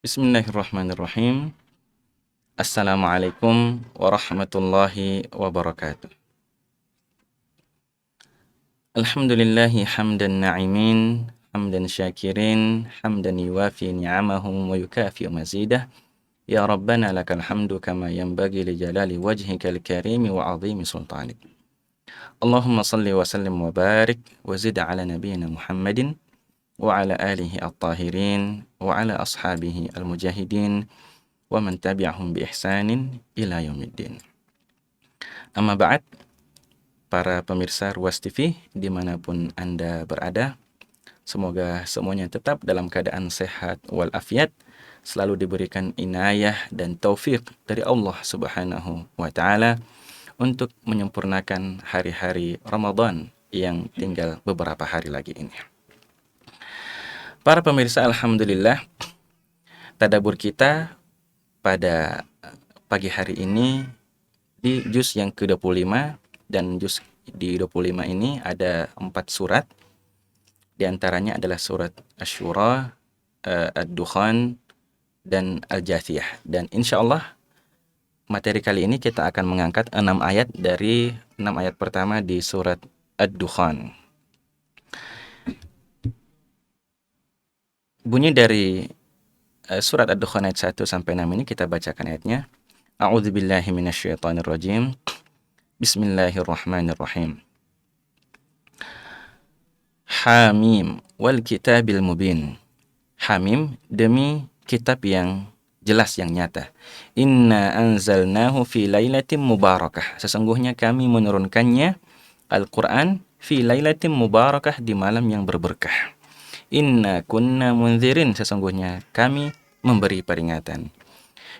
Bismillahirrahmanirrahim. Assalamualaikum warahmatullahi wabarakatuh. Alhamdulillahi hamdan na'imin, hamdan syakirin, hamdan yuwafi ni'amahu wa yukafi mazidah. Ya Rabbana lakal hamdu kama yanbaghi li jalali wajhikal karimi wa 'azimi sultanik. Allahumma salli wa sallim wa barik wa zid ala nabiyyina Muhammadin wa ala alihi at-tahirin wa ala ashabihi al-mujahidin wa man tabi'ahum bi ihsanin ila yaumiddin. Amma ba'd, para pemirsa Ruas TV dimanapun Anda berada, semoga semuanya tetap dalam keadaan sehat walafiat, selalu diberikan inayah dan taufik dari Allah Subhanahu wa Ta'ala untuk menyempurnakan hari-hari Ramadan yang tinggal beberapa hari lagi ini. Para pemirsa, alhamdulillah, tadabbur kita pada pagi hari ini di juz yang ke-25, dan juz di 25 ini ada 4 surat. Di antaranya adalah surat Asy-Syura, Ad-Dukhan, dan Al-Jathiyah. Dan insya Allah materi kali ini kita akan mengangkat 6 ayat dari 6 ayat pertama di surat Ad-Dukhan. Bunyi dari surat Ad-Dukhan ayat 1 sampai 6 ini, kita bacakan ayatnya. A'udzubillahi minasyaitonirrajim. Bismillahirrahmanirrahim. Hamim wal kitabil mubin. Hamim, demi kitab yang jelas, yang nyata. Inna anzalnahu fi lailatin mubarakah. Sesungguhnya kami menurunkannya, Al-Quran, fi lailatin mubarakah, di malam yang berberkah. Inna kunna munzirin. Sesungguhnya kami memberi peringatan.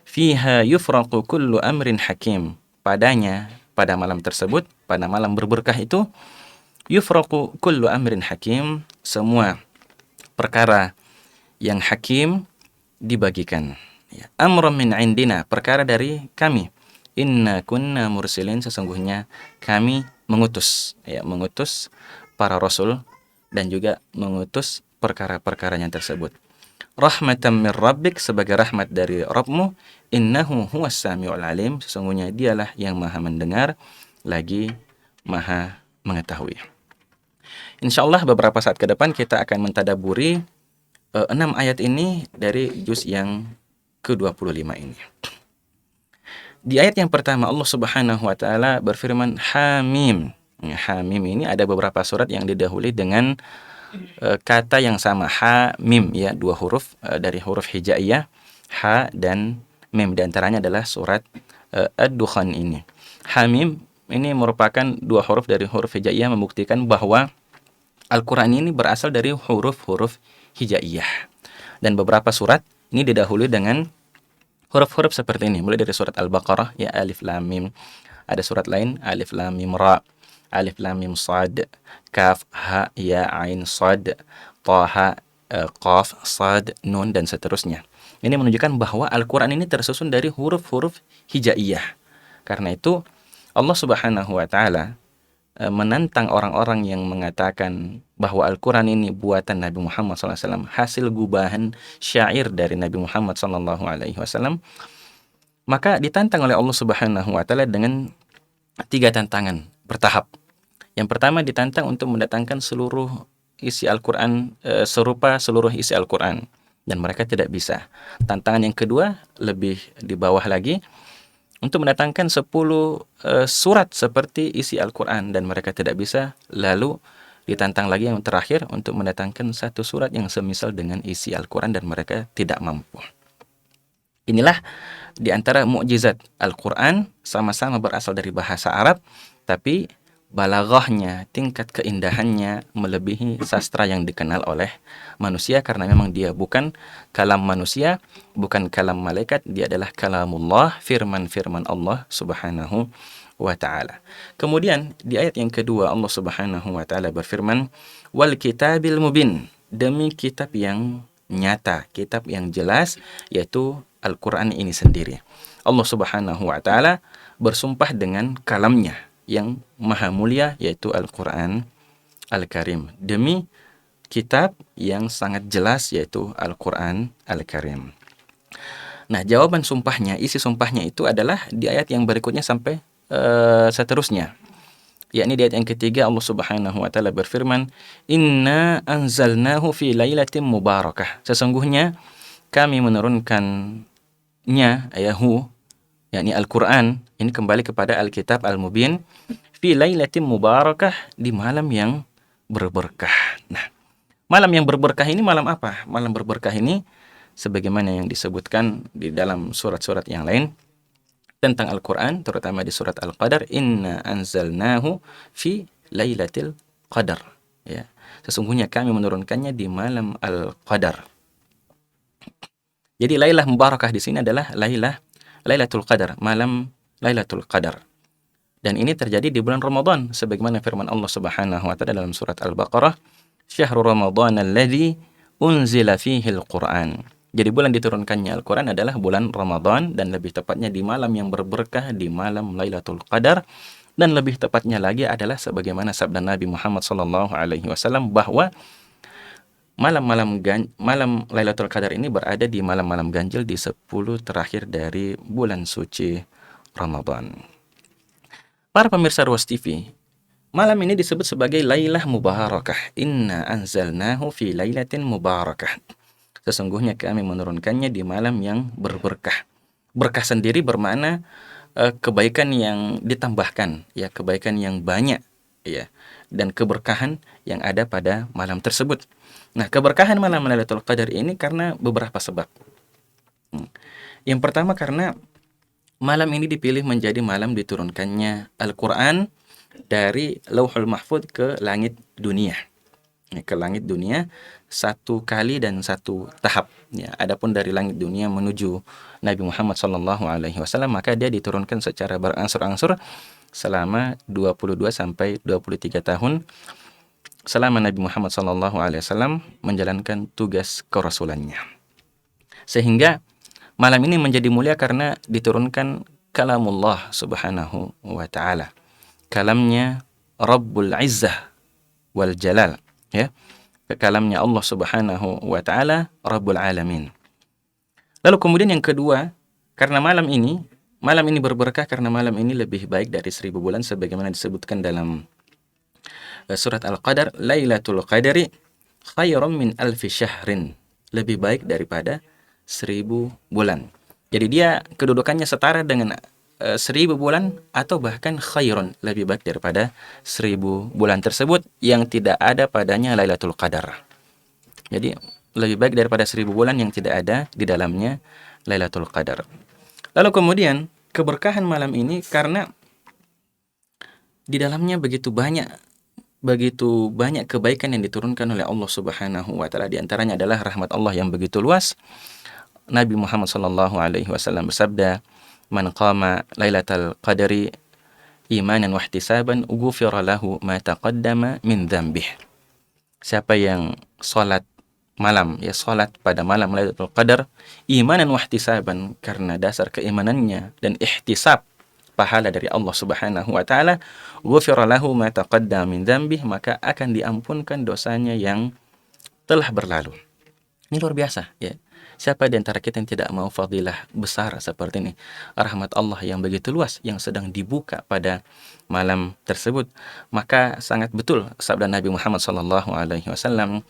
Fiha yufraqu kullu amrin hakim. Padanya, pada malam tersebut, pada malam berberkah itu, yufraqu kullu amrin hakim, semua perkara yang hakim dibagikan. Amrun min indina, perkara dari kami. Inna kunna mursilin. Sesungguhnya kami mengutus, mengutus para rasul dan juga mengutus perkara-perkaranya tersebut. Rahmatan min rabbik, sebagai rahmat dari Rabbmu. Innahu huwas samiul alim. Sesungguhnya dialah yang maha mendengar lagi maha mengetahui. Insyaallah beberapa saat ke depan kita akan mentadaburi 6 ayat ini dari juz yang ke-25 ini. Di ayat yang pertama Allah Subhanahu wa Ta'ala berfirman Hamim. Hamim ini ada beberapa surat yang didahului dengan kata yang sama, ha mim, dua huruf dari huruf hijaiyah, ha dan mim. Di antaranya adalah surat Ad-Dukhan ini. Ha mim ini merupakan dua huruf dari huruf hijaiyah, membuktikan bahwa Al-Quran ini berasal dari huruf-huruf hijaiyah. Dan beberapa surat ini didahului dengan huruf-huruf seperti ini, mulai dari surat Al-Baqarah, alif lam mim. Ada surat lain, alif lam mim ra, alif lam mim sad, kaf ha ya ain sad, taha qaf sad nun, dan seterusnya. Ini menunjukkan bahwa Al-Quran ini tersusun dari huruf-huruf hijaiyah. Karena itu Allah Subhanahu wa Ta'ala menantang orang-orang yang mengatakan bahwa Al-Quran ini buatan Nabi Muhammad SAW, hasil gubahan syair dari Nabi Muhammad SAW. Maka ditantang oleh Allah Subhanahu wa Ta'ala dengan 3 tantangan bertahap. Yang pertama, ditantang untuk mendatangkan seluruh isi Al-Quran serupa seluruh isi Al-Quran, dan mereka tidak bisa. Tantangan yang kedua lebih di bawah lagi, untuk mendatangkan 10 surat seperti isi Al-Quran, dan mereka tidak bisa. Lalu ditantang lagi yang terakhir untuk mendatangkan 1 surat yang semisal dengan isi Al-Quran, dan mereka tidak mampu. Inilah di antara mukjizat Al-Quran, sama-sama berasal dari bahasa Arab, tapi balaghahnya, tingkat keindahannya melebihi sastra yang dikenal oleh manusia, karena memang dia bukan kalam manusia, bukan kalam malaikat, dia adalah kalamullah, firman-firman Allah Subhanahu wa ta'ala. Kemudian di ayat yang kedua Allah Subhanahu wa ta'ala berfirman, wal kitabil mubin, demi kitab yang nyata, kitab yang jelas, yaitu Al-Quran ini sendiri. Allah Subhanahu wa ta'ala bersumpah dengan kalamnya yang maha mulia, yaitu Al-Quran Al-Karim, demi kitab yang sangat jelas, yaitu Al-Quran Al-Karim. Nah, jawaban sumpahnya, isi sumpahnya itu adalah di ayat yang berikutnya sampai seterusnya. Yakni di ayat yang ketiga Allah Subhanahu wa taala berfirman, "Inna anzalnahu fi lailatin mubarakah." Sesungguhnya kami menurunkannya, ayahu, yakni Al-Qur'an, ini kembali kepada Alkitab Al-Mubin, fi lailatin mubarakah, di malam yang berberkah. Nah, malam yang berberkah ini malam apa? Malam berberkah ini sebagaimana yang disebutkan di dalam surat-surat yang lain tentang Al-Quran, terutama di surat Al-Qadar, inna anzalnahu fi lailatul qadar. Ya, sesungguhnya kami menurunkannya di malam Al-Qadar. Jadi Lailah Mubarakah di sini adalah Lailatul Qadar, malam Lailatul Qadar. Dan ini terjadi di bulan Ramadan sebagaimana firman Allah Subhanahu wa taala dalam surat Al-Baqarah, "Syahrul Ramadan alladzi unzila fihi al-Qur'an." Jadi bulan diturunkannya Al-Quran adalah bulan Ramadan, dan lebih tepatnya di malam yang berberkah, di malam Lailatul Qadar. Dan lebih tepatnya lagi adalah sebagaimana sabda Nabi Muhammad SAW bahwa malam Lailatul Qadar ini berada di malam-malam ganjil di 10 terakhir dari bulan suci Ramadan. Para pemirsa Ruas TV, malam ini disebut sebagai Lailah Mubarakah. Inna anzalnahu fi lailatin mubarakah. Sesungguhnya kami menurunkannya di malam yang berberkah. Berkah sendiri bermakna kebaikan yang ditambahkan, ya, kebaikan yang banyak, ya, dan keberkahan yang ada pada malam tersebut. Nah, keberkahan malam Lailatul Qadar ini karena beberapa sebab. Yang pertama karena malam ini dipilih menjadi malam diturunkannya Al-Quran dari Lauhul Mahfuz ke langit dunia. Ke langit dunia satu kali dan satu tahap. Ya, adapun dari langit dunia menuju Nabi Muhammad SAW, maka dia diturunkan secara berangsur-angsur selama 22 sampai 23 tahun selama Nabi Muhammad SAW menjalankan tugas kerasulannya. Sehingga malam ini menjadi mulia karena diturunkan kalamullah Subhanahu wa ta'ala, kalamnya Rabbul Izzah wal Jalal, ya, kalamnya Allah Subhanahu wa ta'ala Rabbul Alamin. Lalu kemudian yang kedua, karena malam ini berberkah karena malam ini lebih baik dari 1000 bulan sebagaimana disebutkan dalam surat Al-Qadar, Lailatul Qadari khairum min alfi syahrin, lebih baik daripada 1000 bulan. Jadi dia kedudukannya setara dengan 1000 bulan, atau bahkan khairun, lebih baik daripada 1000 bulan tersebut yang tidak ada padanya Lailatul Qadar. Jadi lebih baik daripada 1000 bulan yang tidak ada di dalamnya Lailatul Qadar. Lalu kemudian keberkahan malam ini karena di dalamnya begitu banyak kebaikan yang diturunkan oleh Allah Subhanahu wa taala. Di antaranya adalah rahmat Allah yang begitu luas. Nabi Muhammad SAW bersabda, "Man qama lailatal qadri imanan wa ihtisaban ghufira lahu ma taqaddama min dzambih." Siapa yang salat malam, ya, salat pada malam Lailatul Qadar imanan wa ihtisaban, karena dasar keimanannya dan ihtisab pahala dari Allah Subhanahu wa taala, ghufira lahu ma taqaddama min dzambih, maka akan diampunkan dosanya yang telah berlalu. Ini luar biasa, ya. Siapa di antara kita yang tidak mau fadilah besar seperti ini? Rahmat Allah yang begitu luas yang sedang dibuka pada malam tersebut. Maka sangat betul sabda Nabi Muhammad SAW,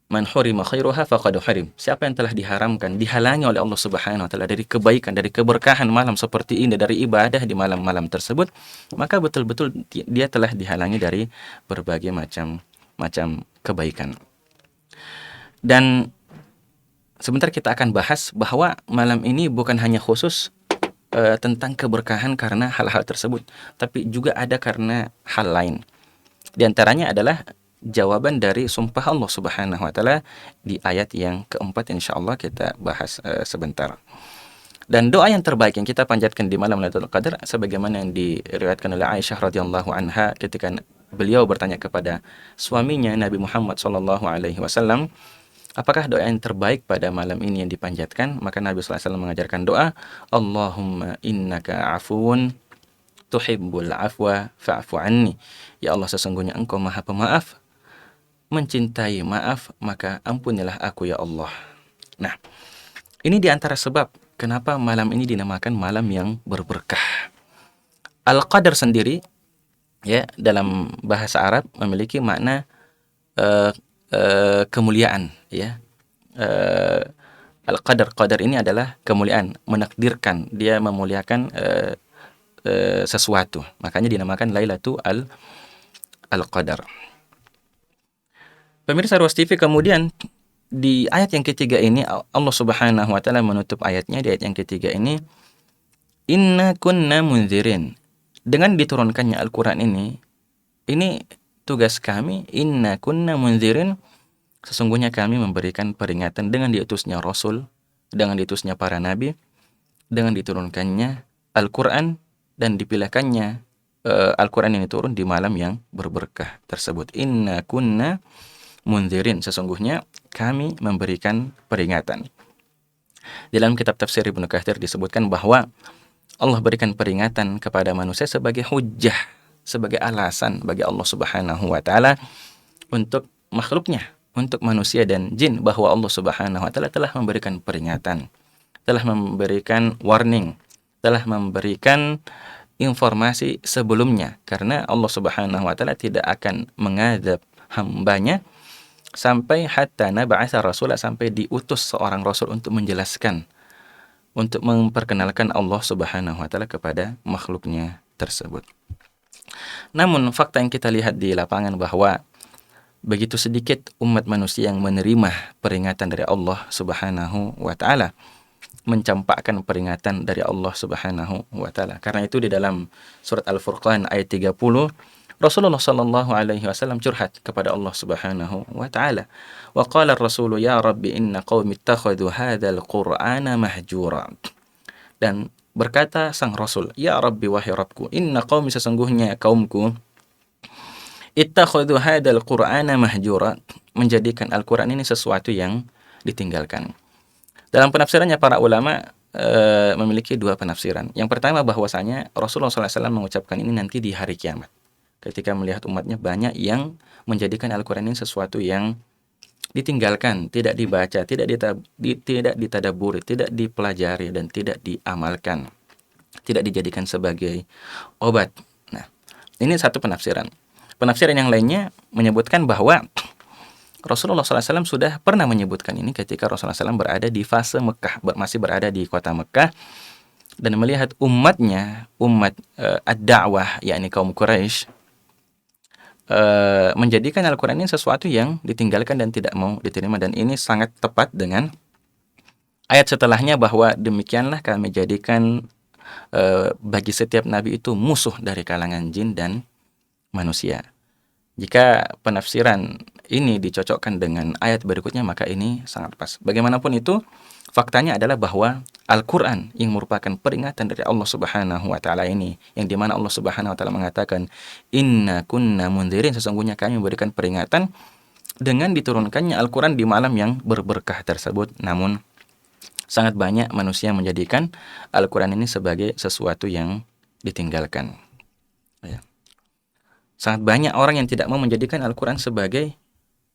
"Man hurima khairuha faqad hurim." Siapa yang telah diharamkan, dihalangi oleh Allah Subhanahu wa taala dari kebaikan, dari keberkahan malam seperti ini, dari ibadah di malam-malam tersebut, maka betul-betul dia telah dihalangi dari berbagai macam kebaikan. Dan sebentar kita akan bahas bahwa malam ini bukan hanya khusus tentang keberkahan karena hal-hal tersebut, tapi juga ada karena hal lain. Di antaranya adalah jawaban dari sumpah Allah Subhanahu wa taala di ayat yang keempat, insyaallah kita bahas sebentar. Dan doa yang terbaik yang kita panjatkan di malam Lailatul Qadar sebagaimana yang diriwayatkan oleh Aisyah radhiyallahu anha ketika beliau bertanya kepada suaminya Nabi Muhammad sallallahu alaihi wasallam, apakah doa yang terbaik pada malam ini yang dipanjatkan? Maka Nabi sallallahu alaihi wasallam mengajarkan doa, Allahumma innaka afuwun tuhibbul afwa fa'fu anni. Ya Allah, sesungguhnya Engkau Maha Pemaaf, mencintai maaf, maka ampunilah aku ya Allah. Nah, ini diantara sebab kenapa malam ini dinamakan malam yang berberkah. Al-Qadar sendiri, ya, dalam bahasa Arab memiliki makna kemuliaan, ya. Al-Qadar, qadar ini adalah kemuliaan, menakdirkan, dia memuliakan sesuatu. Makanya dinamakan Lailatul Al-Qadar. Pemirsa Ruas TV, kemudian di ayat yang ketiga ini Allah Subhanahu wa taala menutup ayatnya di ayat yang ketiga ini, Inna kunna munzirin. Dengan diturunkannya Al-Qur'an ini tugas kami, inna kunna munzirin, sesungguhnya kami memberikan peringatan dengan diutusnya Rasul, dengan diutusnya para nabi, dengan diturunkannya Al-Qur'an dan dipilihkannya Al-Qur'an ini turun di malam yang berberkah tersebut. Inna kunna munzirin, sesungguhnya kami memberikan peringatan. Dalam kitab tafsir Ibnu Katsir disebutkan bahwa Allah berikan peringatan kepada manusia sebagai hujjah, sebagai alasan bagi Allah Subhanahu wa taala untuk makhluknya, untuk manusia dan jin, bahwa Allah Subhanahu wa taala telah memberikan peringatan, telah memberikan warning, telah memberikan informasi sebelumnya, karena Allah Subhanahu wa taala tidak akan mengadab hambanya sampai hatta nab'atsa rasula, sampai diutus seorang rasul untuk menjelaskan, untuk memperkenalkan Allah Subhanahu wa taala kepada makhluknya tersebut. Namun fakta yang kita lihat di lapangan bahwa begitu sedikit umat manusia yang menerima peringatan dari Allah Subhanahu wa taala, mencampakkan peringatan dari Allah Subhanahu wa taala. Karena itu di dalam surat Al-Furqan ayat 30, Rasulullah sallallahu alaihi wasallam curhat kepada Allah Subhanahu wa taala. Wa qala ar-rasulu ya rabbi inna qaumi ittakhadhu hadzal qur'ana mahjura. Dan berkata sang Rasul, ya Rabbi, wahai Rabbku, inna qaumi, sesungguhnya kaumku, ittakhadhu hadzal qur'ana mahjura, menjadikan Al-Qur'an ini sesuatu yang ditinggalkan. Dalam penafsirannya para ulama memiliki dua penafsiran. Yang pertama, bahwasanya Rasulullah SAW mengucapkan ini nanti di hari kiamat, ketika melihat umatnya banyak yang menjadikan Al-Quran ini sesuatu yang ditinggalkan, tidak dibaca, tidak ditadaburi, tidak dipelajari, dan tidak diamalkan, tidak dijadikan sebagai obat. Nah, ini satu penafsiran. Penafsiran yang lainnya menyebutkan bahwa Rasulullah SAW sudah pernah menyebutkan ini ketika Rasulullah SAW berada di fase Mekah, masih berada di kota Mekah, dan melihat umatnya, umat ad-da'wah, yakni kaum Quraisy, menjadikan Al-Quran ini sesuatu yang ditinggalkan dan tidak mau diterima. Dan ini sangat tepat dengan ayat setelahnya, bahwa demikianlah kami jadikan bagi setiap nabi itu musuh dari kalangan jin dan manusia. Jika penafsiran ini dicocokkan dengan ayat berikutnya, maka ini sangat pas. Bagaimanapun itu, faktanya adalah bahwa Al-Quran yang merupakan peringatan dari Allah Subhanahu wa ta'ala ini, yang dimana Allah Subhanahu wa ta'ala mengatakan, Inna kunna munzirin, sesungguhnya kami memberikan peringatan, dengan diturunkannya Al-Quran di malam yang berberkah tersebut. Namun sangat banyak manusia menjadikan Al-Quran ini sebagai sesuatu yang ditinggalkan, ya. Sangat banyak orang yang tidak mau menjadikan Al-Quran sebagai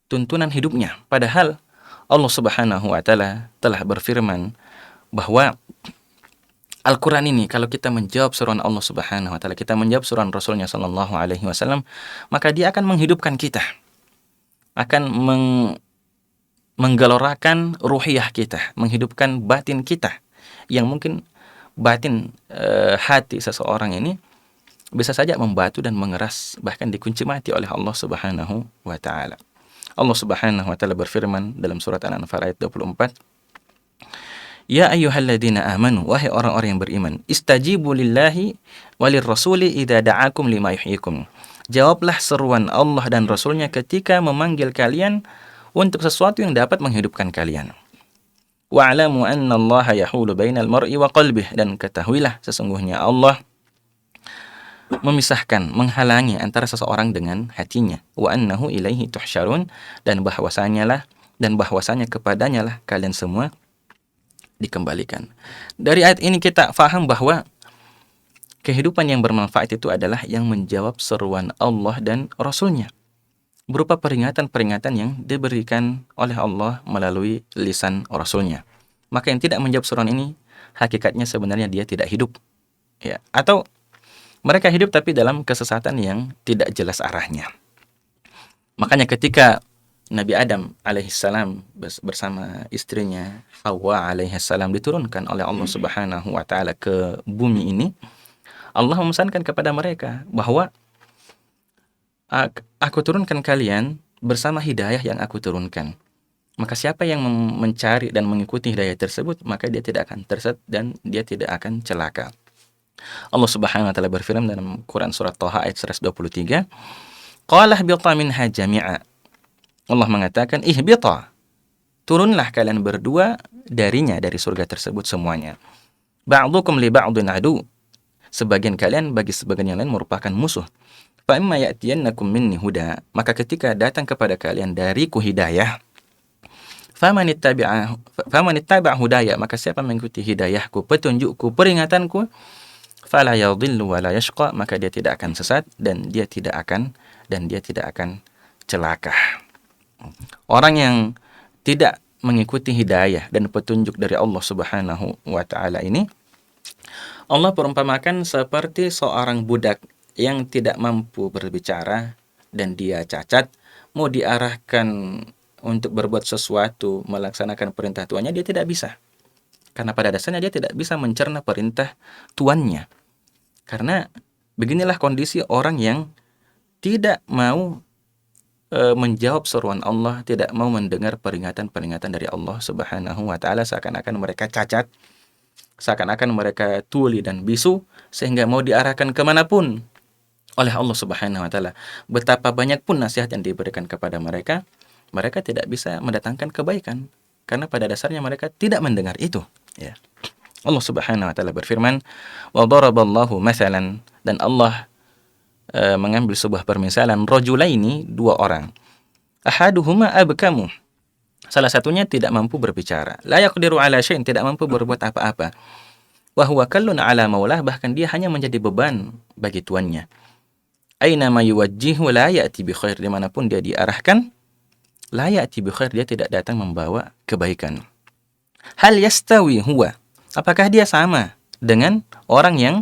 tuntunan hidupnya. Padahal Allah Subhanahu wa ta'ala telah berfirman bahwa Al-Quran ini, kalau kita menjawab seruan Allah Subhanahu wa ta'ala, kita menjawab seruan Rasulnya sallallahu alaihi wasallam, maka dia akan menghidupkan kita, akan menggelorakan ruhiyah kita, menghidupkan batin kita, yang mungkin batin hati seseorang ini bisa saja membatu dan mengeras, bahkan dikunci mati oleh Allah Subhanahu wa ta'ala. Allah Subhanahu wa ta'ala berfirman dalam surat Al-Anfal ayat 24, Ya ayyuhalladzina amanu, wahai orang-orang yang beriman, istajibu lillahi walir rasuli idza da'akum lima yuhyikum. Jawablah seruan Allah dan Rasulnya ketika memanggil kalian untuk sesuatu yang dapat menghidupkan kalian. Wa'lamu anna Allah yahulu bainal mar'i wa qalbih, dan ketahuilah sesungguhnya Allah memisahkan, menghalangi antara seseorang dengan hatinya. Wa annahu ilaihi tuhsyarun, dan bahwasanya kepadanya lah kalian semua dikembalikan. Dari ayat ini kita faham bahwa kehidupan yang bermanfaat itu adalah yang menjawab seruan Allah dan Rasul-Nya, berupa peringatan-peringatan yang diberikan oleh Allah melalui lisan Rasul-Nya. Maka yang tidak menjawab seruan ini, hakikatnya sebenarnya dia tidak hidup, ya. Atau mereka hidup tapi dalam kesesatan yang tidak jelas arahnya. Makanya ketika Nabi Adam alaihissalam bersama istrinya Hawa alaihissalam diturunkan oleh Allah Subhanahu wa taala ke bumi ini, Allah memesankan kepada mereka bahwa aku turunkan kalian bersama hidayah yang aku turunkan. Maka siapa yang mencari dan mengikuti hidayah tersebut, maka dia tidak akan tersesat dan dia tidak akan celaka. Allah Subhanahu wa taala berfirman dalam Quran surat Thaha ayat 123, "Qala ihbita minha jami'a." Allah mengatakan, "Ihbita." Turunlah kalian berdua darinya, dari surga tersebut semuanya. "Ba'dukum li ba'din adu." Sebagian kalian bagi sebagian yang lain merupakan musuh. "Fa imma ya'tiyannakum minni huda." Maka ketika datang kepada kalian dariku hidayah, faman ittaba'a hudaya, maka siapa mengikuti hidayahku, petunjukku, peringatanku, fala yadhillu wa la yashqa, maka dia tidak akan sesat dan dia tidak akan celaka. Orang yang tidak mengikuti hidayah dan petunjuk dari Allah Subhanahu wa taala ini, Allah perumpamakan seperti seorang budak yang tidak mampu berbicara dan dia cacat, mau diarahkan untuk berbuat sesuatu, melaksanakan perintah tuannya, dia tidak bisa. Karena pada dasarnya dia tidak bisa mencerna perintah tuannya. Karena beginilah kondisi orang yang tidak mau menjawab seruan Allah, tidak mau mendengar peringatan-peringatan dari Allah Subhanahu wa taala, seakan-akan mereka cacat, seakan-akan mereka tuli dan bisu, sehingga mau diarahkan kemanapun oleh Allah Subhanahu wa taala. Betapa banyak pun nasihat yang diberikan kepada mereka, mereka tidak bisa mendatangkan kebaikan karena pada dasarnya mereka tidak mendengar itu, ya. Allah Subhanahu wa taala berfirman, "Wa daraballahu mathalan," dan Allah mengambil sebuah permisalan, rajulaini, dua orang. Ahaduhuma abkamu, salah satunya tidak mampu berbicara. La yaqdiru ala syai'in, tidak mampu berbuat apa-apa. Wa huwa kallun ala maulah, bahkan dia hanya menjadi beban bagi tuannya. Aina ma yuwajjihu la ya'ti bi khair, dimanapun dia diarahkan, la ya'ti bi khair, dia tidak datang membawa kebaikan. Hal yastawi huwa, apakah dia sama dengan orang yang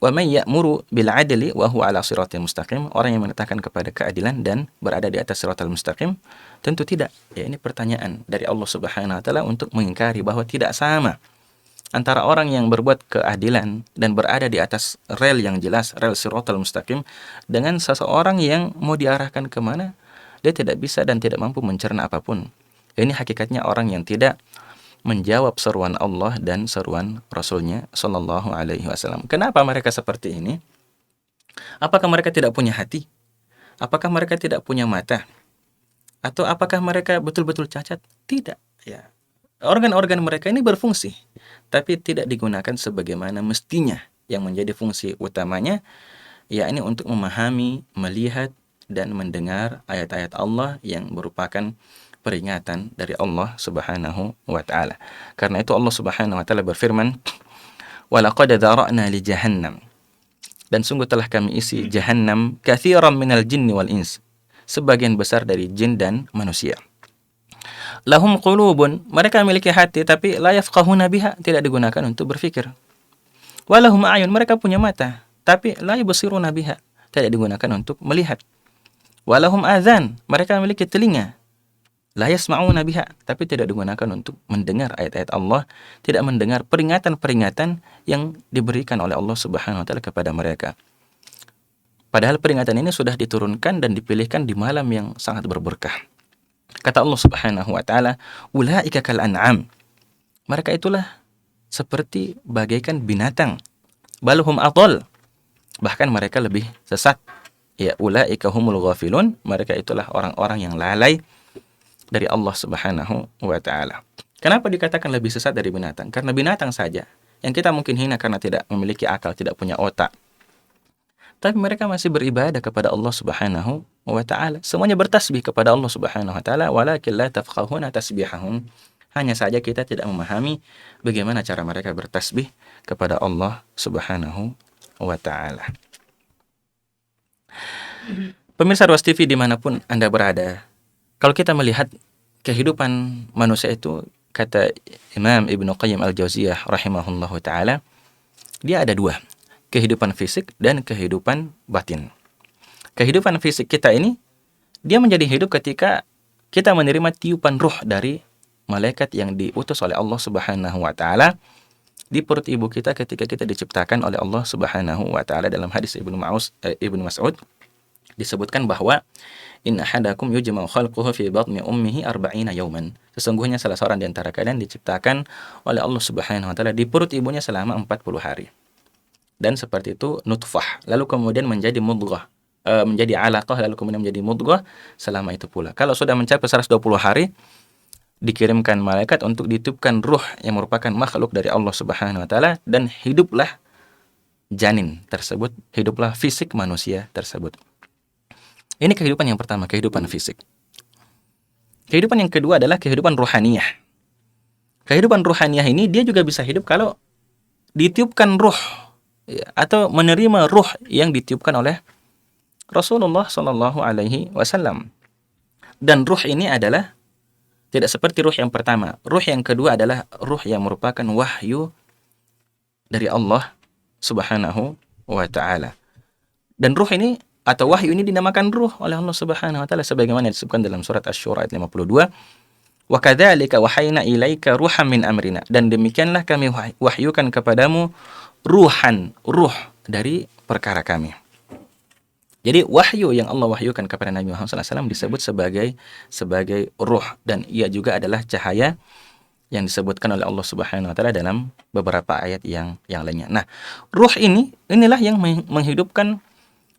wa may ya'muru bil 'adli wa huwa 'ala shiratal mustaqim, orang yang menetapkan kepada keadilan dan berada di atas shiratal mustaqim? Tentu tidak. Ya, ini pertanyaan dari Allah Subhanahu wa taala untuk mengingkari bahwa tidak sama antara orang yang berbuat keadilan dan berada di atas rel yang jelas, rel shiratal mustaqim, dengan seseorang yang mau diarahkan kemana, dia tidak bisa dan tidak mampu mencerna apapun. Ini hakikatnya orang yang tidak menjawab seruan Allah dan seruan Rasul-Nya Shallallahu Alaihi Wasallam. Kenapa mereka seperti ini? Apakah mereka tidak punya hati? Apakah mereka tidak punya mata? Atau apakah mereka betul-betul cacat? Tidak. Ya, organ-organ mereka ini berfungsi, tapi tidak digunakan sebagaimana mestinya. Yang menjadi fungsi utamanya, yakni untuk memahami, melihat, dan mendengar ayat-ayat Allah yang merupakan peringatan dari Allah Subhanahu wa taala. Karena itu Allah Subhanahu wa taala berfirman, "Wa laqad dzara'na li jahannam." Dan sungguh telah kami isi jahannam katsiran minal jinni wal ins, sebagian besar dari jin dan manusia. Lahum qulubun, mereka memiliki hati tapi la yafqahuna biha, tidak digunakan untuk berfikir. Walahum a'yun, mereka punya mata tapi la yubsiruna biha, tidak digunakan untuk melihat. Walahum adzan, mereka memiliki telinga, la yasma'una biha, tapi tidak digunakan untuk mendengar ayat-ayat Allah, tidak mendengar peringatan-peringatan yang diberikan oleh Allah Subhanahu wa taala kepada mereka. Padahal peringatan ini sudah diturunkan dan dipilihkan di malam yang sangat berberkah. Kata Allah Subhanahu wa taala, "Ulaika kal an'am." Mereka itulah seperti bagaikan binatang. Balhum adall, bahkan mereka lebih sesat. Ya, ulaika humul ghafilun, mereka itulah orang-orang yang lalai dari Allah Subhanahu wa taala. Kenapa dikatakan lebih sesat dari binatang? Karena binatang saja yang kita mungkin hina karena tidak memiliki akal, tidak punya otak, tapi mereka masih beribadah kepada Allah Subhanahu wa taala. Semuanya bertasbih kepada Allah Subhanahu wa taala, walakin la tafqahuna tasbihahum. Hanya saja kita tidak memahami bagaimana cara mereka bertasbih kepada Allah Subhanahu wa taala. Pemirsa Ruas TV dimanapun Anda berada, kalau kita melihat kehidupan manusia itu, kata Imam Ibnu Qayyim Al-Jauziyah rahimahullahu taala, dia ada dua, kehidupan fisik dan kehidupan batin. Kehidupan fisik kita ini, dia menjadi hidup ketika kita menerima tiupan ruh dari malaikat yang diutus oleh Allah Subhanahu wa taala di perut ibu kita ketika kita diciptakan oleh Allah Subhanahu wa taala. Dalam hadis Ibnu Mas'ud disebutkan bahwa inna ahadakum yujma'u khalquhu fi batni ummihi 40 yawman. Sesungguhnya salah seorang di antara kalian diciptakan oleh Allah Subhanahu wa taala di perut ibunya selama 40 hari. Dan seperti itu nutfah, lalu kemudian menjadi mudghah, menjadi alaqah, lalu kemudian menjadi mudghah selama itu pula. Kalau sudah mencapai 120 hari, dikirimkan malaikat untuk ditiupkan ruh yang merupakan makhluk dari Allah Subhanahu wa taala, dan hiduplah janin tersebut, hiduplah fisik manusia tersebut. Ini kehidupan yang pertama, kehidupan fisik. Kehidupan yang kedua adalah kehidupan ruhaniyah. Kehidupan ruhaniyah ini dia juga bisa hidup kalau ditiupkan ruh, atau menerima ruh yang ditiupkan oleh Rasulullah Shallallahu Alaihi Wasallam. Dan ruh ini adalah tidak seperti ruh yang pertama. Ruh yang kedua adalah ruh yang merupakan wahyu dari Allah Subhanahu wa taala. Dan ruh ini atau wahyu ini dinamakan ruh oleh Allah Subhanahu wa taala sebagaimana disebutkan dalam surat Asy-Syura ayat 52. Wa kadzalika wahayna ilaika ruham min amrina. Dan demikianlah kami wahyukan kepadamu ruhan, ruh dari perkara kami. Jadi wahyu yang Allah wahyukan kepada Nabi Muhammad SAW disebut sebagai ruh, dan ia juga adalah cahaya yang disebutkan oleh Allah Subhanahu wa taala dalam beberapa ayat yang lainnya. Nah, ruh inilah yang menghidupkan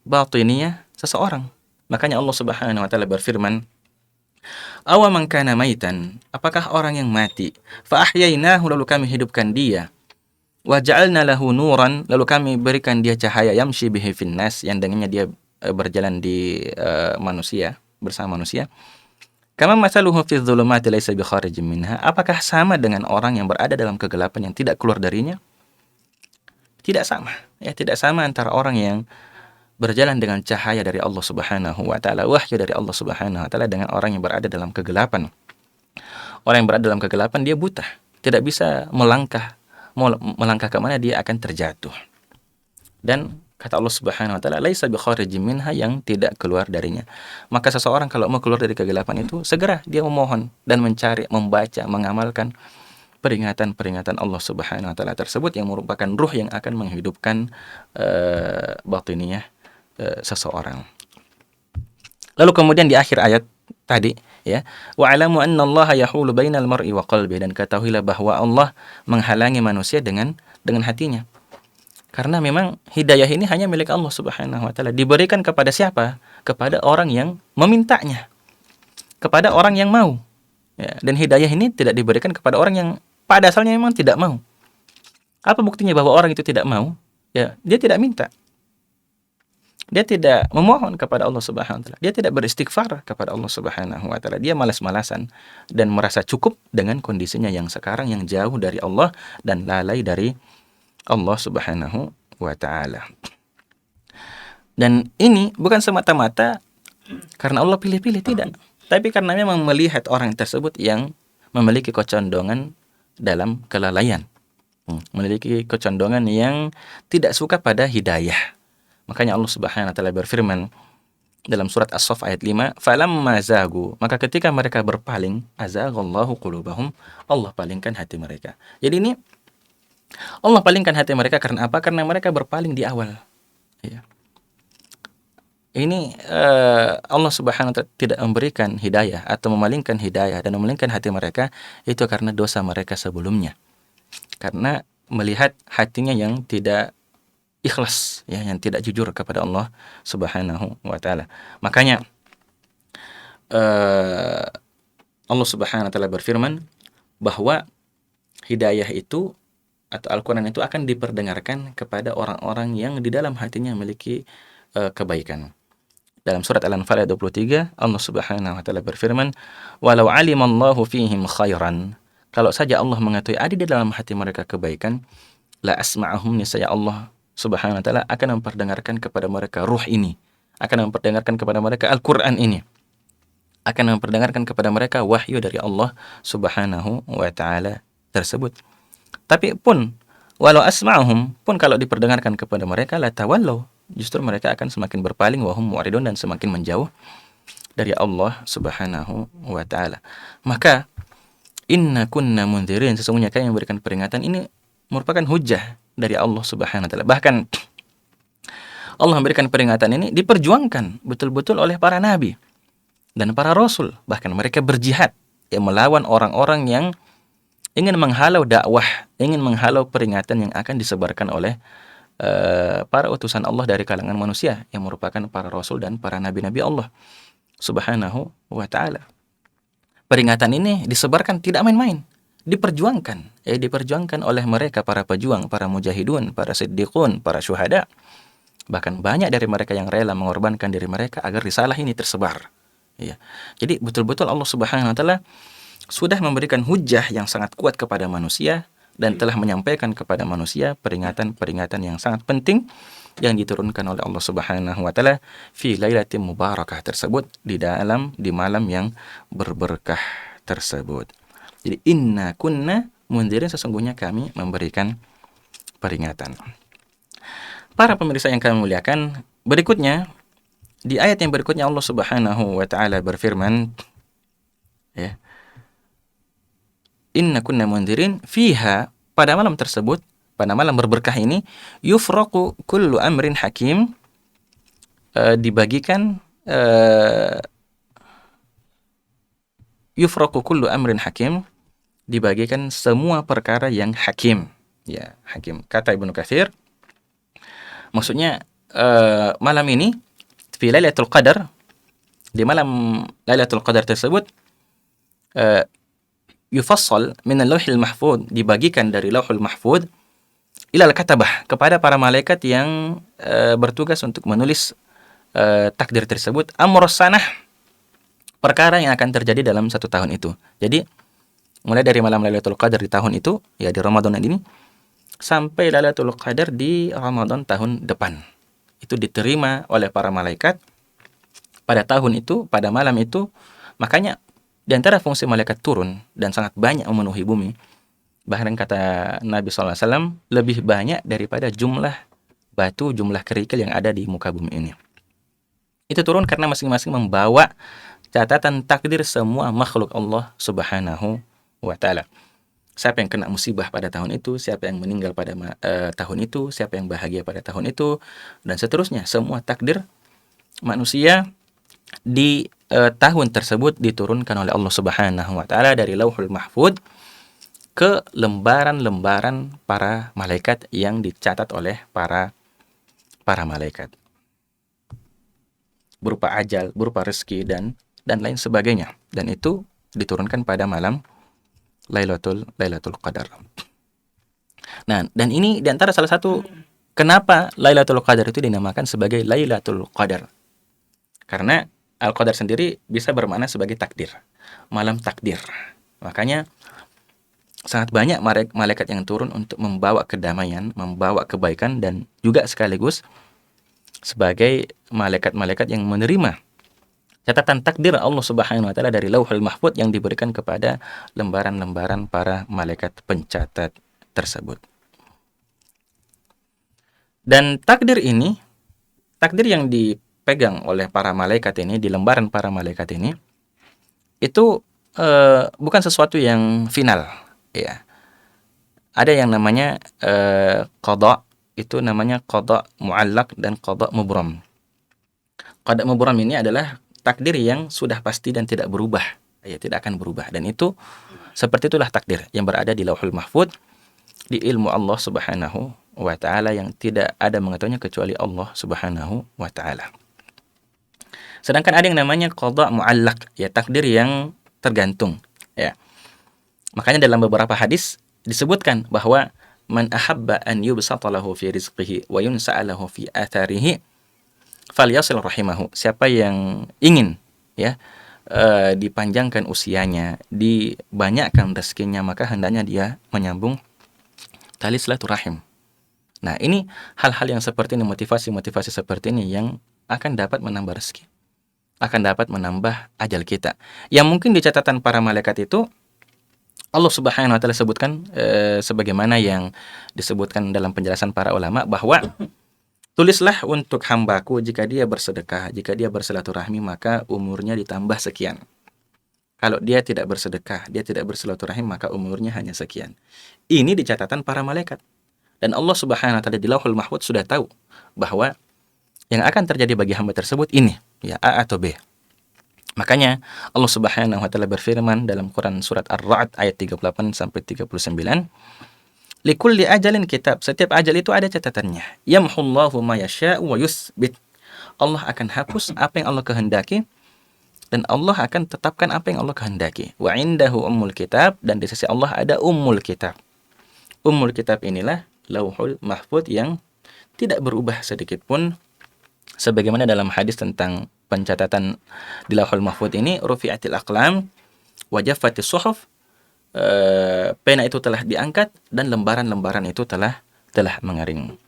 batiniyah seseorang. Makanya Allah Subhanahu wa taala berfirman, "Awa man kana maitan," apakah orang yang mati, fa ahyainahu, lalu kami hidupkan dia, wa ja'alna lahu nuran, lalu kami berikan dia cahaya, yamshi bihi finnas, yang dengannya dia berjalan di manusia, bersama manusia. Kama masaluhu fi dzulumati laisa bi kharijin minha, apakah sama dengan orang yang berada dalam kegelapan yang tidak keluar darinya? Tidak sama. Ya, tidak sama antara orang yang berjalan dengan cahaya dari Allah Subhanahu wa taala, wahyu dari Allah Subhanahu wa taala, dengan orang yang berada dalam kegelapan. Orang yang berada dalam kegelapan dia buta, tidak bisa melangkah ke mana dia akan terjatuh. Dan kata Allah Subhanahu wa taala, laisa bi kharijin minha, yang tidak keluar darinya. Maka seseorang kalau mau keluar dari kegelapan itu, segera dia memohon dan mencari, membaca, mengamalkan peringatan-peringatan Allah Subhanahu wa taala tersebut, yang merupakan ruh yang akan menghidupkan batiniyah seseorang. Lalu kemudian di akhir ayat tadi, ya, wa alamu annallaha yahulu bainal mar'i wa qalbi, dan ketahuilah bahwa Allah menghalangi manusia dengan hatinya. Karena memang hidayah ini hanya milik Allah Subhanahu wa taala. Diberikan kepada siapa? Kepada orang yang memintanya, kepada orang yang mau. Ya, dan hidayah ini tidak diberikan kepada orang yang pada asalnya memang tidak mau. Apa buktinya bahwa orang itu tidak mau? Ya, dia tidak minta. Dia tidak memohon kepada Allah Subhanahu wa taala. Dia tidak beristighfar kepada Allah Subhanahu wa taala. Dia malas-malasan dan merasa cukup dengan kondisinya yang sekarang, yang jauh dari Allah dan lalai dari Allah Subhanahu wa taala. Dan ini bukan semata-mata karena Allah pilih-pilih, tidak. Tapi karena memang melihat orang tersebut yang memiliki kecondongan dalam kelalaian, memiliki kecondongan yang tidak suka pada hidayah. Makanya Allah Subhanahu wa taala berfirman dalam surat As-Saff ayat 5, "Falamma zagu," maka ketika mereka berpaling, azaghallahu qulubahum, Allah palingkan hati mereka. Jadi ini Allah palingkan hati mereka karena apa? Karena mereka berpaling di awal. Ya. Ini Allah Subhanahu wa taala tidak memberikan hidayah atau memalingkan hidayah dan memalingkan hati mereka itu karena dosa mereka sebelumnya. Karena melihat hatinya yang tidak ikhlas, ya, yang tidak jujur kepada Allah Subhanahu wa taala. Makanya Allah Subhanahu wa taala berfirman, bahwa hidayah itu atau Al-Quran itu akan diperdengarkan kepada orang-orang yang di dalam hatinya memiliki kebaikan. Dalam surat Al-Anfal ayat 23, Allah Subhanahu wa taala berfirman, "Walau alimallahu fihim khairan." Kalau saja Allah mengetahui ada di dalam hati mereka kebaikan, la asma'ahum, niscaya Allah Subhanahu wa taala akan memperdengarkan kepada mereka ruh ini, akan memperdengarkan kepada mereka Al-Qur'an ini, akan memperdengarkan kepada mereka wahyu dari Allah Subhanahu wa taala tersebut. Tapi pun walau asma'ahum, pun kalau diperdengarkan kepada mereka, la tawallau, justru mereka akan semakin berpaling, wahum mu'ridun, dan semakin menjauh dari Allah Subhanahu wa taala. Maka inna kunna mundzirin, sesungguhnya kami memberikan peringatan, ini merupakan hujjah dari Allah Subhanahu wa taala. Bahkan Allah memberikan peringatan ini diperjuangkan betul-betul oleh para nabi dan para rasul. Bahkan mereka berjihad melawan orang-orang yang ingin menghalau dakwah, ingin menghalau peringatan yang akan disebarkan oleh para utusan Allah dari kalangan manusia, yang merupakan para rasul dan para nabi-nabi Allah Subhanahu wa ta'ala. Peringatan ini disebarkan tidak main-main, diperjuangkan oleh mereka, para pejuang, para mujahidun, para siddiqun, para syuhada. Bahkan banyak dari mereka yang rela mengorbankan diri mereka agar risalah ini tersebar. Ya. Jadi betul-betul Allah Subhanahu wa ta'ala sudah memberikan hujjah yang sangat kuat kepada manusia dan telah menyampaikan kepada manusia peringatan-peringatan yang sangat penting yang diturunkan oleh Allah Subhanahu wa taala fi lailatin mubarakah tersebut, di malam yang berberkah tersebut. Jadi inna kunna mundzirin, sesungguhnya kami memberikan peringatan. Para pemirsa yang kami muliakan, berikutnya di ayat yang berikutnya Allah Subhanahu wa taala berfirman, ya, inna kunna mundzirin fiha, pada malam tersebut, pada malam berberkah ini, yufraqu kullu amrin hakim, dibagikan yufraqu kullu amrin hakim, dibagikan semua perkara yang hakim. Ya, hakim. Kata Ibnu Katsir, maksudnya malam ini fi Lailatul Qadar, di malam Lailatul Qadar tersebut, yufassal min al-lauhil mahfud, dibagikan dari lauhul mahfud, ilal katabah, kepada para malaikat yang bertugas untuk menulis takdir tersebut, amrus sanah, perkara yang akan terjadi dalam satu tahun itu. Jadi mulai dari malam Lailatul Qadar di tahun itu, ya di Ramadan ini, sampai Lailatul Qadar di Ramadan tahun depan, itu diterima oleh para malaikat pada tahun itu, pada malam itu. Makanya di antara fungsi malaikat turun dan sangat banyak memenuhi bumi, bahkan kata Nabi SAW, lebih banyak daripada jumlah batu, jumlah kerikil yang ada di muka bumi ini. Itu turun karena masing-masing membawa catatan takdir semua makhluk Allah Subhanahu wa ta'ala. Siapa yang kena musibah pada tahun itu, siapa yang meninggal pada tahun itu, siapa yang bahagia pada tahun itu, dan seterusnya. Semua takdir manusia di tahun tersebut diturunkan oleh Allah Subhanahu wa ta'ala dari Lauhul Mahfud ke lembaran-lembaran para malaikat yang dicatat oleh para malaikat, berupa ajal, berupa rezeki, dan lain sebagainya. Dan itu diturunkan pada malam Lailatul Qadar. Nah, dan ini diantara salah satu kenapa Lailatul Qadar itu dinamakan sebagai Lailatul Qadar. Karena Al-Qadar sendiri bisa bermakna sebagai takdir, malam takdir. Makanya sangat banyak malaikat yang turun untuk membawa kedamaian, membawa kebaikan, dan juga sekaligus sebagai malaikat-malaikat yang menerima catatan takdir Allah Subhanahu wa ta'ala dari Lauhul Mahfud yang diberikan kepada lembaran-lembaran para malaikat pencatat tersebut. Dan takdir ini, takdir yang dipegang oleh para malaikat ini, di lembaran para malaikat ini, itu bukan sesuatu yang final, ya. Ada yang namanya qada, itu namanya qada mu'allaq dan qada mubram. Qada mubram ini adalah takdir yang sudah pasti dan tidak berubah, ya, tidak akan berubah. Dan itu seperti itulah takdir yang berada di Lauhul Mahfud, di ilmu Allah Subhanahu wa ta'ala, yang tidak ada mengetahuinya kecuali Allah Subhanahu wa ta'ala. Sedangkan ada yang namanya qada mu'allaq, ya, takdir yang tergantung, ya. Makanya dalam beberapa hadis disebutkan bahwa man ahabba an yubsata lahu fi rizqihi wa yunsa'a lahu fi atharihi falyasil rahimahu. Siapa yang ingin ya dipanjangkan usianya, dibanyakkan rezekinya, maka hendaknya dia menyambung tali silaturahim. Nah, ini hal-hal yang seperti ini, motivasi-motivasi seperti ini yang akan dapat menambah rezeki, akan dapat menambah ajal kita. Yang mungkin di catatan para malaikat itu Allah Subhanahu wa taala sebutkan sebagaimana yang disebutkan dalam penjelasan para ulama bahwa tulislah untuk hambaku jika dia bersedekah, jika dia bersilaturahmi maka umurnya ditambah sekian. Kalau dia tidak bersedekah, dia tidak bersilaturahim maka umurnya hanya sekian. Ini di catatan para malaikat. Dan Allah Subhanahu wa taala di Lauhul Mahfuz sudah tahu bahwa yang akan terjadi bagi hamba tersebut ini, ya A atau B. Makanya Allah Subhanahu wa taala berfirman dalam Quran surat Ar-Ra'd ayat 38 sampai 39, likulli ajalin kitab, setiap ajal itu ada catatannya. Yamhullahu ma yasha'u wa yutsbit. Allah akan hapus apa yang Allah kehendaki dan Allah akan tetapkan apa yang Allah kehendaki. Wa indahu ummul kitab, dan di sisi Allah ada ummul kitab. Ummul kitab inilah Lauhul Mahfuz yang tidak berubah sedikit pun, sebagaimana dalam hadis tentang pencatatan di Lauhul Mahfuz ini, rufi'atil aqlam wa jaffatis suhuf, pena itu telah diangkat dan lembaran-lembaran itu telah mengering.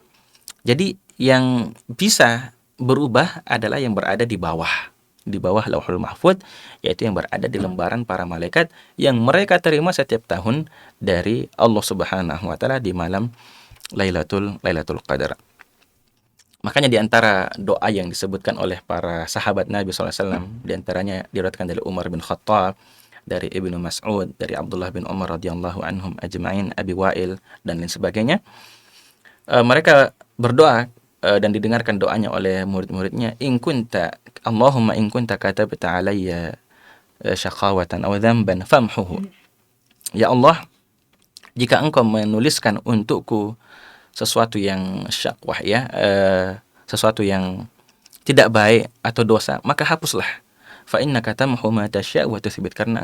Jadi yang bisa berubah adalah yang berada di bawah Lauhul Mahfuz, yaitu yang berada di lembaran para malaikat yang mereka terima setiap tahun dari Allah Subhanahu wa taala di malam Lailatul Qadar. Makanya di antara doa yang disebutkan oleh para sahabat Nabi SAW, di antaranya diriwayatkan dari Umar bin Khattab, dari Ibnu Mas'ud, dari Abdullah bin Umar radhiyallahu anhum ajma'in, Abi Wa'il dan lain sebagainya. Mereka berdoa dan didengarkan doanya oleh murid-muridnya, Allahumma in kunta katabta alayya syaqawatan aw dhanban famhuhu. Ya Allah, jika engkau menuliskan untukku sesuatu yang syakwah, ya, sesuatu yang tidak baik atau dosa, maka hapuslah. Fa innaka tamhu ma tasya' wa tuthbit, karena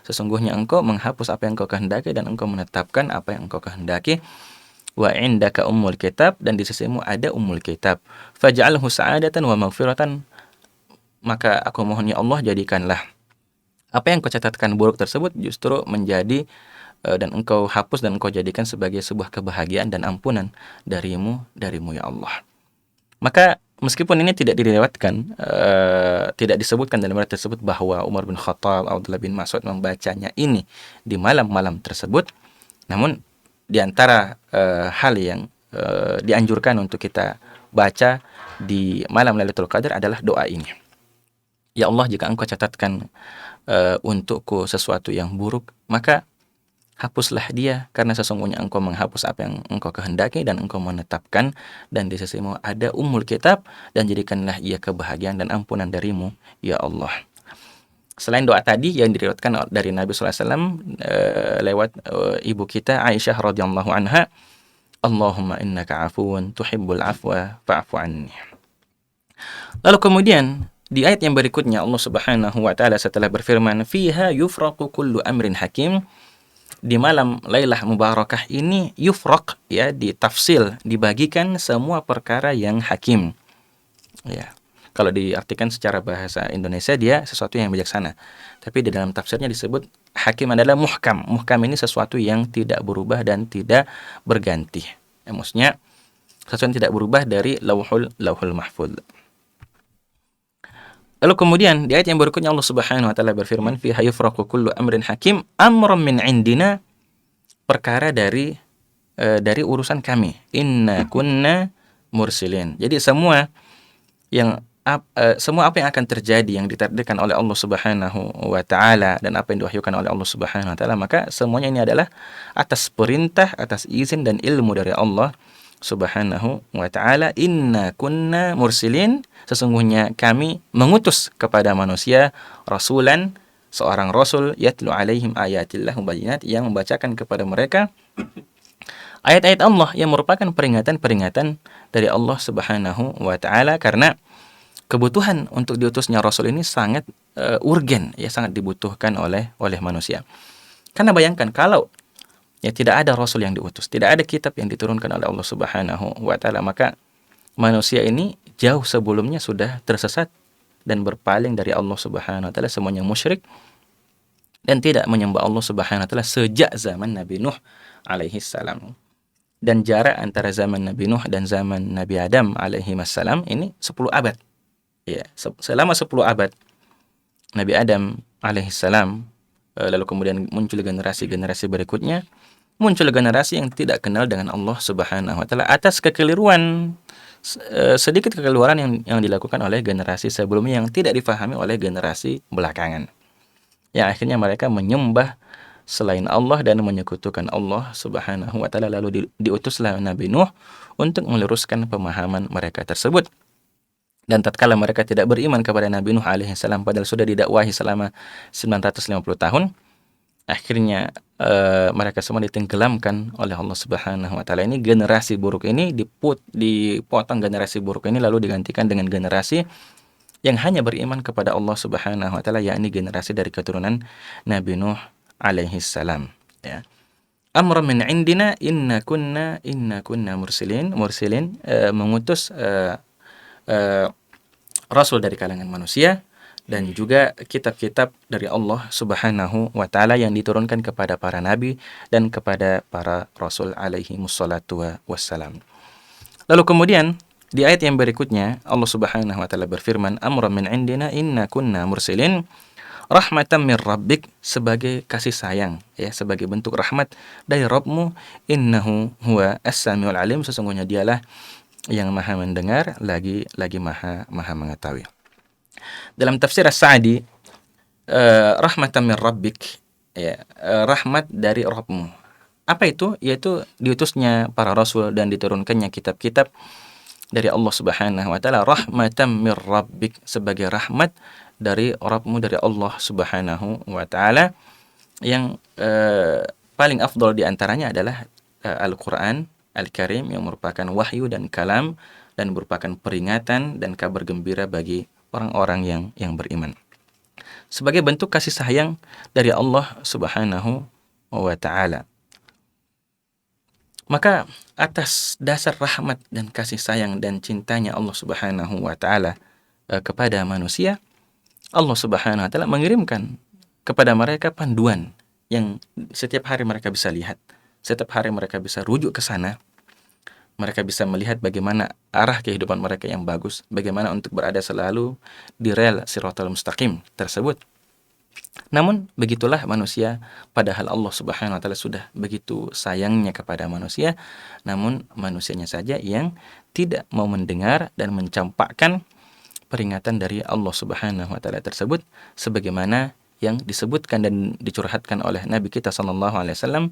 sesungguhnya engkau menghapus apa yang engkau kehendaki dan engkau menetapkan apa yang engkau kehendaki. Wa indaka ummul kitab, dan di sisimu ada ummul kitab. Faj'alhu sa'adatan wa maghfiratan, maka aku mohon ya Allah, jadikanlah apa yang kau catatkan buruk tersebut justru menjadi dan engkau hapus dan engkau jadikan sebagai sebuah kebahagiaan dan ampunan darimu ya Allah. Maka meskipun ini tidak diriwayatkan, tidak disebutkan dalam riwayat tersebut bahwa Umar bin Khattab, Abdullah bin Mas'ud membacanya ini di malam-malam tersebut, namun di antara hal yang dianjurkan untuk kita baca di malam Lailatul Qadar adalah doa ini. Ya Allah, jika engkau catatkan untukku sesuatu yang buruk, maka hapuslah dia, karena sesungguhnya engkau menghapus apa yang engkau kehendaki dan engkau menetapkan, dan di sisimu ada ummul kitab, dan jadikanlah ia kebahagiaan dan ampunan darimu ya Allah. Selain doa tadi yang diriwayatkan dari Nabi SAW lewat ibu kita Aisyah radhiyallahu anha, Allahumma innaka afuwun tuhibbul afwa fa'fu anni. Lalu kemudian di ayat yang berikutnya Allah Subhanahu wa taala setelah berfirman, fiha yufraqu kullu amrin hakim, di malam Lailah Mubarakah ini yufraq, ya, ditafsil, dibagikan semua perkara yang hakim. Ya. Kalau diartikan secara bahasa Indonesia dia sesuatu yang bijaksana. Tapi di dalam tafsirnya disebut hakim adalah muhkam. Muhkam ini sesuatu yang tidak berubah dan tidak berganti. Ya, maksudnya sesuatu yang tidak berubah dari Lauhul Mahfuz. Lalu kemudian di ayat yang berikutnya Allah Subhanahu wa taala berfirman, fiha yufraqu kullu amrin hakim amran min indina, perkara dari urusan kami. Inna kunna mursilin. Jadi semua apa yang akan terjadi yang ditakdirkan oleh Allah Subhanahu wa taala dan apa yang diwahyukan oleh Allah Subhanahu wa taala, maka semuanya ini adalah atas perintah, atas izin dan ilmu dari Allah Subhanahu wa ta'ala. Inna kunna mursilin, sesungguhnya kami mengutus kepada manusia rasulan, seorang rasul, yatlu alaihim ayatillah mubayyinat, yang membacakan kepada mereka ayat-ayat Allah yang merupakan peringatan-peringatan dari Allah Subhanahu wa ta'ala, karena kebutuhan untuk diutusnya rasul ini sangat urgen, ya, sangat dibutuhkan oleh manusia. Karena bayangkan kalau ya tidak ada rasul yang diutus, tidak ada kitab yang diturunkan oleh Allah Subhanahu wa taala, maka manusia ini jauh sebelumnya sudah tersesat dan berpaling dari Allah Subhanahu wa taala, semuanya musyrik dan tidak menyembah Allah Subhanahu wa taala sejak zaman Nabi Nuh alaihi salam. Dan jarak antara zaman Nabi Nuh dan zaman Nabi Adam alaihi wassalam ini 10 abad. Ya, selama 10 abad Nabi Adam alaihi salam, lalu kemudian muncul generasi-generasi berikutnya, muncul generasi yang tidak kenal dengan Allah Subhanahu wa taala atas kekeliruan, sedikit kekeliruan yang dilakukan oleh generasi sebelumnya yang tidak difahami oleh generasi belakangan. Yang akhirnya mereka menyembah selain Allah dan menyekutukan Allah Subhanahu wa taala, lalu diutuslah Nabi Nuh untuk meluruskan pemahaman mereka tersebut. Dan tatkala mereka tidak beriman kepada Nabi Nuh alaihi salam padahal sudah didakwahi selama 950 tahun, akhirnya mereka semua ditenggelamkan oleh Allah Subhanahu wa taala. Ini generasi buruk ini dipotong generasi buruk ini lalu digantikan dengan generasi yang hanya beriman kepada Allah Subhanahu wa taala, yakni generasi dari keturunan Nabi Nuh alaihi salam, ya. Amran min indina inna kunna mursilin, mengutus rasul dari kalangan manusia dan juga kitab-kitab dari Allah Subhanahu wa taala yang diturunkan kepada para nabi dan kepada para rasul alaihi musallatu wassalam. Lalu kemudian di ayat yang berikutnya Allah Subhanahu wa taala berfirman, amran min indina inna kunna mursilin rahmatan min rabbik, sebagai kasih sayang, ya, sebagai bentuk rahmat dari Rabbmu, innahu huwa as-sami'ul alim, sesungguhnya dialah yang maha mendengar lagi maha mengetahui. Dalam tafsir As-Sa'di, rahmatan min rabbik, ya, rahmat dari Rabbmu. Apa itu? Yaitu diutusnya para rasul dan diturunkannya kitab-kitab dari Allah Subhanahu wa taala, rahmatan min rabbik, sebagai rahmat dari Rabbmu, dari Allah Subhanahu wa taala, yang paling afdal di antaranya adalah Al-Qur'an Al-Karim yang merupakan wahyu dan kalam dan merupakan peringatan dan kabar gembira bagi orang-orang yang beriman. Sebagai bentuk kasih sayang dari Allah Subhanahu wa taala. Maka atas dasar rahmat dan kasih sayang dan cintanya Allah Subhanahu wa taala kepada manusia, Allah Subhanahu wa taala mengirimkan kepada mereka panduan yang setiap hari mereka bisa lihat, setiap hari mereka bisa rujuk ke sana. Mereka bisa melihat bagaimana arah kehidupan mereka yang bagus, bagaimana untuk berada selalu di rel Shiratal Mustaqim tersebut. Namun begitulah manusia, padahal Allah Subhanahu wa taala sudah begitu sayangnya kepada manusia, namun manusianya saja yang tidak mau mendengar dan mencampakkan peringatan dari Allah Subhanahu wa taala tersebut, sebagaimana yang disebutkan dan dicurhatkan oleh Nabi kita sallallahu alaihi wasallam,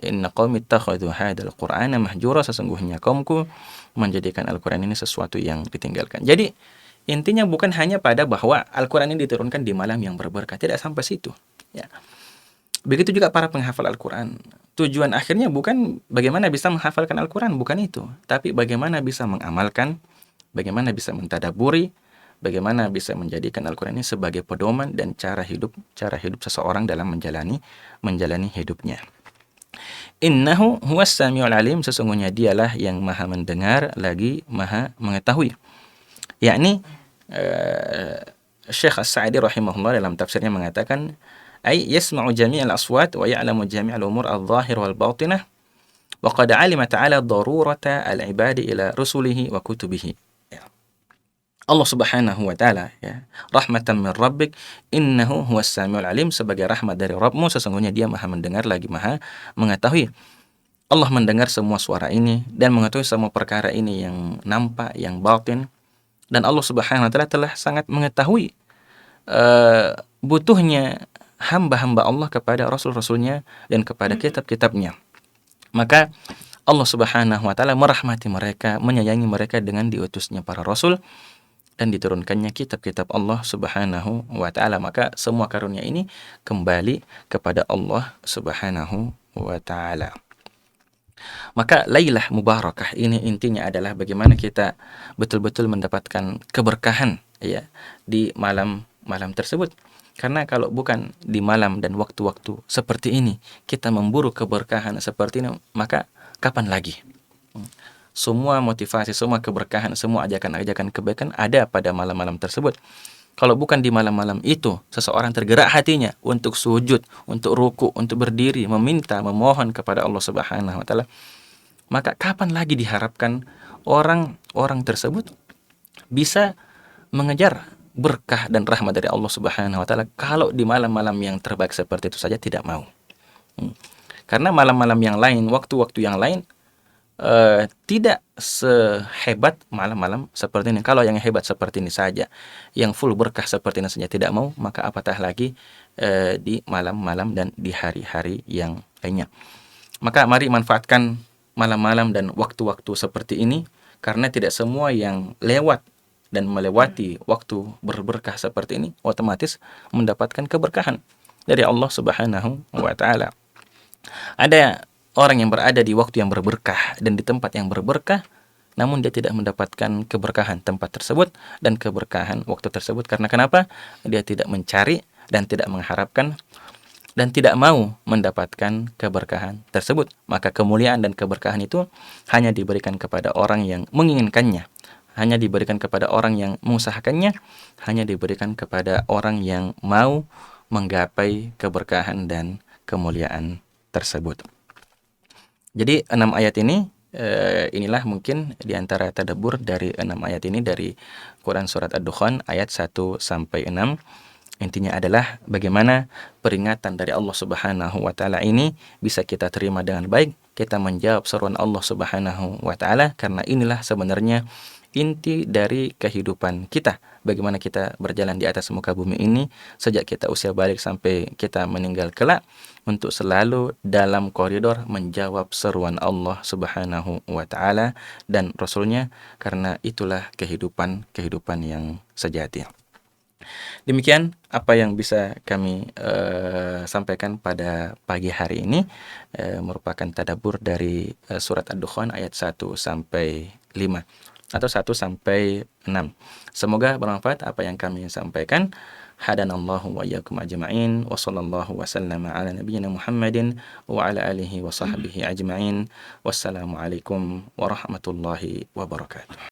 inna qaumi ittakhadhu hadzal qur'ana mahjura, sesungguhnya kaumku menjadikan Al-Qur'an ini sesuatu yang ditinggalkan. Jadi intinya bukan hanya pada bahwa Al-Qur'an ini diturunkan di malam yang berberkah, tidak sampai situ, ya. Begitu juga para penghafal Al-Qur'an. Tujuan akhirnya bukan bagaimana bisa menghafalkan Al-Qur'an, bukan itu, tapi bagaimana bisa mengamalkan, bagaimana bisa mentadaburi, bagaimana bisa menjadikan Al-Qur'an ini sebagai pedoman dan cara hidup seseorang dalam menjalani hidupnya. Innahu huwas samiul alim, sesungguhnya dialah yang maha mendengar lagi maha mengetahui. Yakni Syekh As-Sa'di rahimahullah dalam tafsirnya mengatakan, ay yasma'u jami'al aswat wa ya'lamu jami'al umur al-zahir wal batinah wa qad 'alima ta'ala darurata al-ibadi ila rusulihi wa kutubihi. Allah Subhanahu wa taala, ya, rahmatan min rabbik innahu huwas samiul alim, sebagai rahmat dari Rabbmu, sesungguhnya dia maha mendengar lagi maha mengetahui. Allah mendengar semua suara ini dan mengetahui semua perkara ini yang nampak, yang batin, dan Allah Subhanahu wa taala telah sangat mengetahui butuhnya hamba-hamba Allah kepada rasul-rasulnya dan kepada kitab-kitabnya. Maka Allah Subhanahu wa taala merahmati mereka, menyayangi mereka dengan diutusnya para rasul dan diturunkannya kitab-kitab Allah Subhanahu wa taala. Maka semua karunia ini kembali kepada Allah Subhanahu wa taala. Maka Lailah Mubarakah ini intinya adalah bagaimana kita betul-betul mendapatkan keberkahan, ya, di malam malam tersebut. Karena kalau bukan di malam dan waktu-waktu seperti ini kita memburu keberkahan seperti ini, maka kapan lagi? Semua motivasi, semua keberkahan, semua ajakan-ajakan kebaikan ada pada malam-malam tersebut. Kalau bukan di malam-malam itu, seseorang tergerak hatinya untuk sujud, untuk ruku, untuk berdiri, meminta, memohon kepada Allah Subhanahu wa taala, maka kapan lagi diharapkan orang-orang tersebut bisa mengejar berkah dan rahmat dari Allah Subhanahu wa taala kalau di malam-malam yang terbaik seperti itu saja tidak mau. Karena malam-malam yang lain, waktu-waktu yang lain tidak sehebat malam-malam seperti ini. Kalau yang hebat seperti ini saja, yang full berkah seperti ini saja tidak mau, maka apatah lagi di malam-malam dan di hari-hari yang lainnya. Maka mari manfaatkan malam-malam dan waktu-waktu seperti ini, karena tidak semua yang lewat dan melewati waktu berberkah seperti ini otomatis mendapatkan keberkahan dari Allah Subhanahu wa taala. Ada orang yang berada di waktu yang berberkah dan di tempat yang berberkah, namun dia tidak mendapatkan keberkahan tempat tersebut dan keberkahan waktu tersebut. Karena kenapa? Dia tidak mencari dan tidak mengharapkan dan tidak mau mendapatkan keberkahan tersebut. Maka kemuliaan dan keberkahan itu hanya diberikan kepada orang yang menginginkannya, hanya diberikan kepada orang yang mengusahakannya, hanya diberikan kepada orang yang mau menggapai keberkahan dan kemuliaan tersebut. Jadi 6 ayat ini, inilah mungkin di antara tadabbur dari 6 ayat ini dari Quran Surat Ad-Dukhan ayat 1-6. Intinya adalah bagaimana peringatan dari Allah Subhanahu wa taala ini bisa kita terima dengan baik, kita menjawab seruan Allah Subhanahu wa taala, karena inilah sebenarnya inti dari kehidupan kita. Bagaimana kita berjalan di atas muka bumi ini sejak kita usia balik sampai kita meninggal kelak, untuk selalu dalam koridor menjawab seruan Allah Subhanahu wa taala dan Rasulnya, karena itulah kehidupan yang sejati. Demikian apa yang bisa kami sampaikan pada pagi hari ini, merupakan tadabbur dari surat Ad-Dukhan ayat 1-5 atau 1-6. Semoga bermanfaat apa yang kami sampaikan. Hadanallahu wa iyyakum ajma'in, wa sallallahu wa sallama ala nabiyyina Muhammadin wa ala alihi wa sahbihi ajma'in. Wassalamualaikum warahmatullahi wabarakatuh.